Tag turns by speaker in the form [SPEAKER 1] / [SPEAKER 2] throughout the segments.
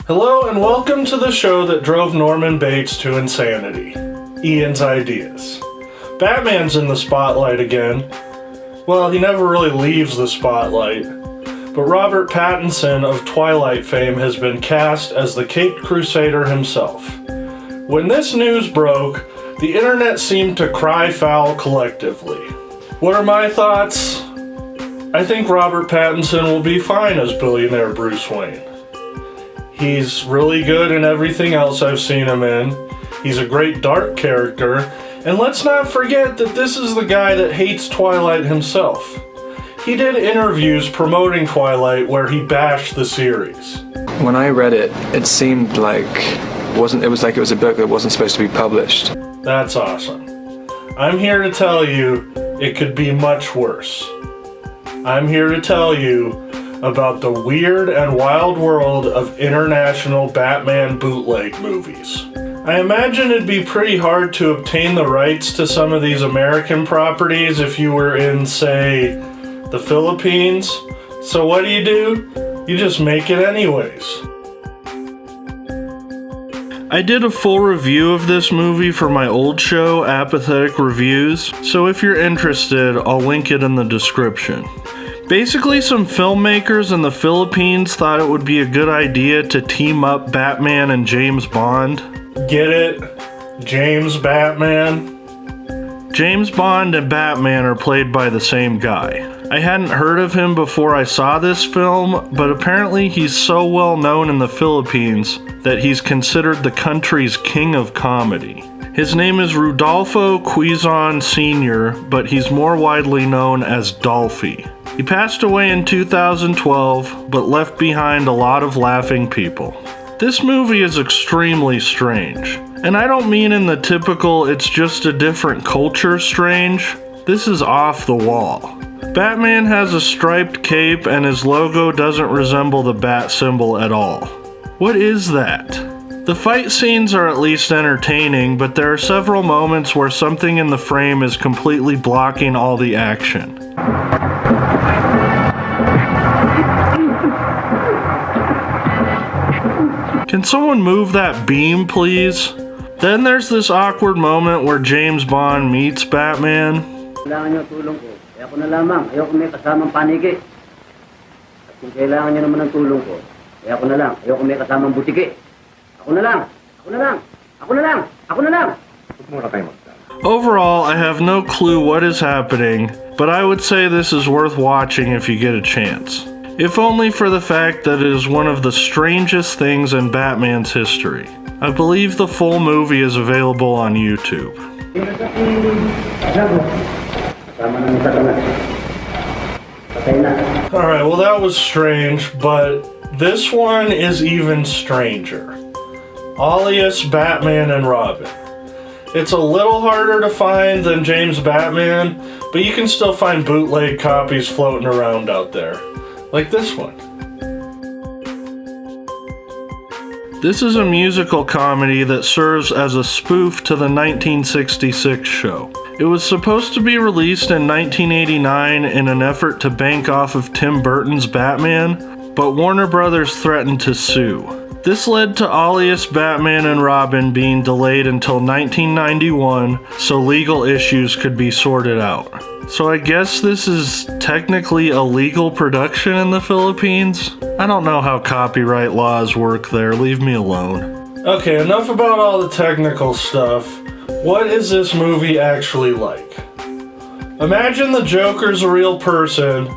[SPEAKER 1] Hello and welcome to the show that drove Norman Bates to insanity. Ian's Ideas. Batman's in the spotlight again. Well, he never really leaves the spotlight. But Robert Pattinson of Twilight fame has been cast as the Caped Crusader himself. When this news broke, the internet seemed to cry foul collectively. What are my thoughts? I think Robert Pattinson will be fine as billionaire Bruce Wayne. He's really good in everything else I've seen him in. He's a great dark character. And let's not forget that this is the guy that hates Twilight himself. He did interviews promoting Twilight where he bashed the series.
[SPEAKER 2] When I read it, it seemed like it was a book that wasn't supposed to be published.
[SPEAKER 1] That's awesome. I'm here to tell you it could be much worse. I'm here to tell you about the weird and wild world of international Batman bootleg movies. I imagine it'd be pretty hard to obtain the rights to some of these American properties if you were in, say, the Philippines. So what do? You just make it anyways. I did a full review of this movie for my old show, Apathetic Reviews, so if you're interested, I'll link it in the description. Basically, some filmmakers in the Philippines thought it would be a good idea to team up Batman and James Bond. Get it? James Batman? James Bond and Batman are played by the same guy. I hadn't heard of him before I saw this film, but apparently he's so well known in the Philippines that he's considered the country's king of comedy. His name is Rudolfo Quezon Sr., but he's more widely known as Dolphy. He passed away in 2012, but left behind a lot of laughing people. This movie is extremely strange, and I don't mean in the typical it's just a different culture strange. This is off the wall. Batman has a striped cape and his logo doesn't resemble the bat symbol at all. What is that? The fight scenes are at least entertaining, but there are several moments where something in the frame is completely blocking all the action. Can someone move that beam, please? Then there's this awkward moment where James Bond meets Batman.
[SPEAKER 3] Kailangan niyo tulong ko. Ako na lamang. Ayoko may kasamang paniki. At kung kailangan niyo naman ng tulong ko, ako na lang. Ayoko may kasamang butiki. Ako na lang. Ako na lang. Ako na lang. Ako na lang.
[SPEAKER 1] Overall, I have no clue what is happening, but I would say this is worth watching if you get a chance. If only for the fact that it is one of the strangest things in Batman's history. I believe the full movie is available on YouTube. Alright, well that was strange, but this one is even stranger. Alias Batman and Robin. It's a little harder to find than James Batman, but you can still find bootleg copies floating around out there. Like this one. This is a musical comedy that serves as a spoof to the 1966 show. It was supposed to be released in 1989 in an effort to bank off of Tim Burton's Batman, but Warner Brothers threatened to sue. This led to Alias Batman and Robin being delayed until 1991 so legal issues could be sorted out. So I guess this is technically a legal production in the Philippines? I don't know how copyright laws work there, leave me alone. Okay, enough about all the technical stuff. What is this movie actually like? Imagine the Joker's a real person,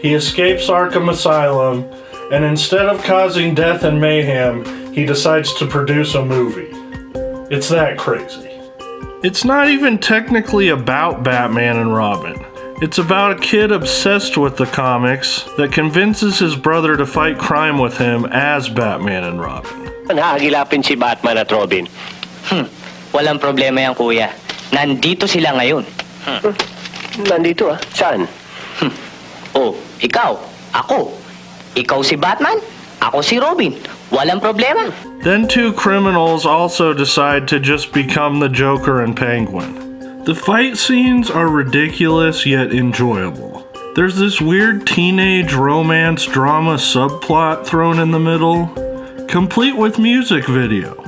[SPEAKER 1] he escapes Arkham Asylum, and instead of causing death and mayhem, he decides to produce a movie. It's that crazy. It's not even technically about Batman and Robin. It's about a kid obsessed with the comics that convinces his brother to fight crime with him as Batman and Robin.
[SPEAKER 4] Nahagilapin si Batman at Robin.
[SPEAKER 5] Walang problema yan, kuya. Nandito sila ngayon.
[SPEAKER 4] Nandito ah? Saan?
[SPEAKER 5] Oh, ikaw, ako. Ikaw si Batman, ako si Robin. Walang problema.
[SPEAKER 1] Then two criminals also decide to just become the Joker and Penguin. The fight scenes are ridiculous yet enjoyable. There's this weird teenage romance drama subplot thrown in the middle. complete with music video.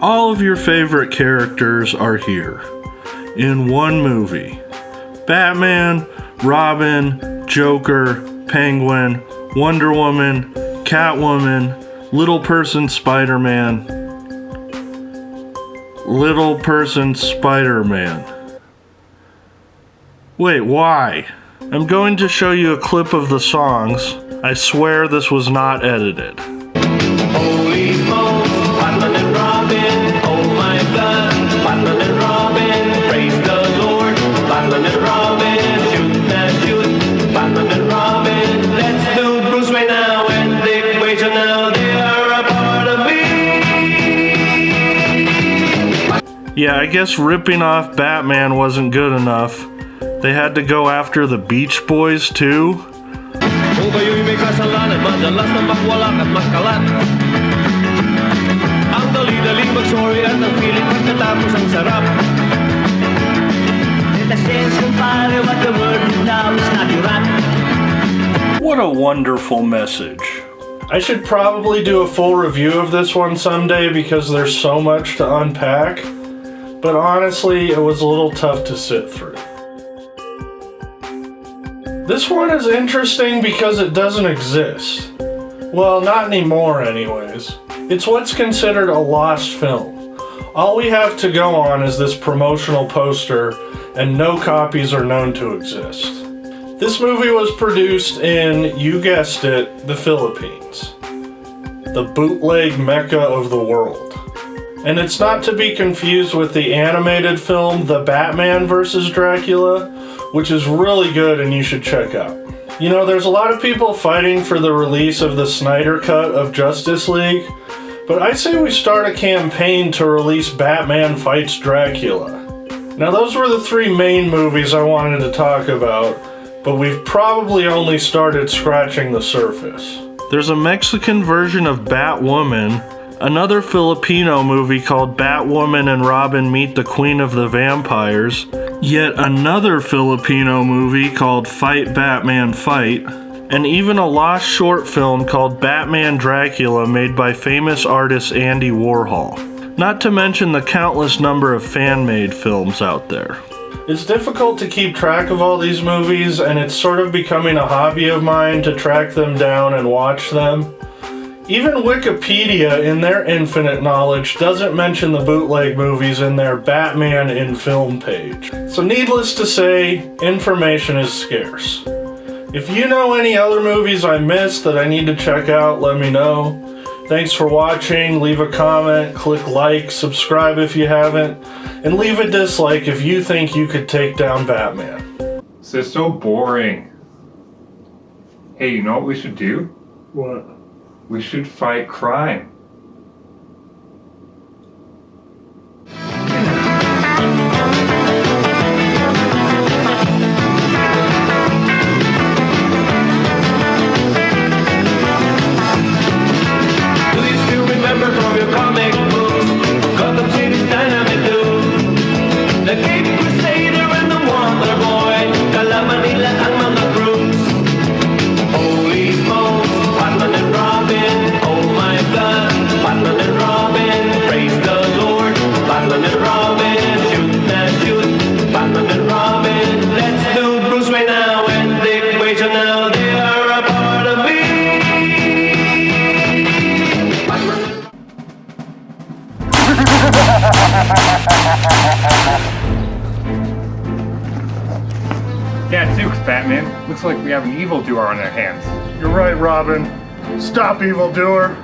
[SPEAKER 1] All of your favorite characters are here in one movie. Batman, Robin, Joker, Penguin, Wonder Woman, Catwoman, Little Person Spider-Man. Little Person Spider-Man. Wait, why? I'm going to show you a clip of the songs. I swear this was not edited.
[SPEAKER 6] Holy smokes, Batman and Robin, oh my God, Batman and Robin, praise the Lord, Batman and Robin, shoot and shoot, Batman and Robin, let's do Bruce Wayne now and Dick Grayson now, they are a part of me.
[SPEAKER 1] Yeah, I guess ripping off Batman wasn't good enough. They had to go after the Beach Boys too?
[SPEAKER 6] Kung kayo'y may kasalanan, madalas na magwalak at magkalat. Ang dali-daling mag-sorry at ang feeling pagkatapos ang sarap.
[SPEAKER 1] What a wonderful message. I should probably do a full review of this one someday because there's so much to unpack. But honestly, it was a little tough to sit through. This one is interesting because it doesn't exist. Well, not anymore anyways. It's what's considered a lost film. All we have to go on is this promotional poster, and no copies are known to exist. This movie was produced in, you guessed it, the Philippines. The bootleg mecca of the world. And it's not to be confused with the animated film The Batman vs. Dracula, which is really good and you should check out. You know, there's a lot of people fighting for the release of the Snyder Cut of Justice League, but I say we start a campaign to release Batman Fights Dracula. Now those were the three main movies I wanted to talk about, but we've probably only started scratching the surface. There's a Mexican version of Batwoman, another Filipino movie called Batwoman and Robin Meet the Queen of the Vampires, yet another Filipino movie called Fight Batman Fight, and even a lost short film called Batman Dracula made by famous artist Andy Warhol. Not to mention the countless number of fan-made films out there. It's difficult to keep track of all these movies, and it's sort of becoming a hobby of mine to track them down and watch them. Even Wikipedia, in their infinite knowledge, doesn't mention the bootleg movies in their Batman in Film page. So needless to say, information is scarce. If you know any other movies I missed that I need to check out, let me know. Thanks for watching, leave a comment, click like, subscribe if you haven't, and leave a dislike if you think you could take down Batman.
[SPEAKER 7] This is so boring. Hey, you know what we should do?
[SPEAKER 1] What?
[SPEAKER 7] We should fight crime.
[SPEAKER 6] Do you still remember from your comic books Gotham City's dynamic dude? The Cape Crusader and the Wonder Boy, kalaban nila ang mga crooks. Holy smokes, Batman and Robin, oh my God, Batman and Robin, praise the Lord, Batman and Robin, shoot and shoot, Batman and Robin, let's do Bruce Wayne now and Dick Grayson now, they are a part of me.
[SPEAKER 7] Gadzooks, Batman. Looks like we have an evildoer on our hands.
[SPEAKER 1] You're right, Robin. Stop, evildoer.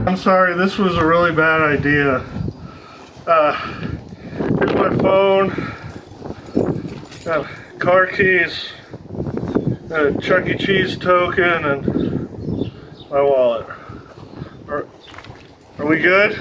[SPEAKER 1] I'm sorry, this was a really bad idea. Here's my phone. Car keys. A Chuck E. Cheese token and my wallet. Are we good?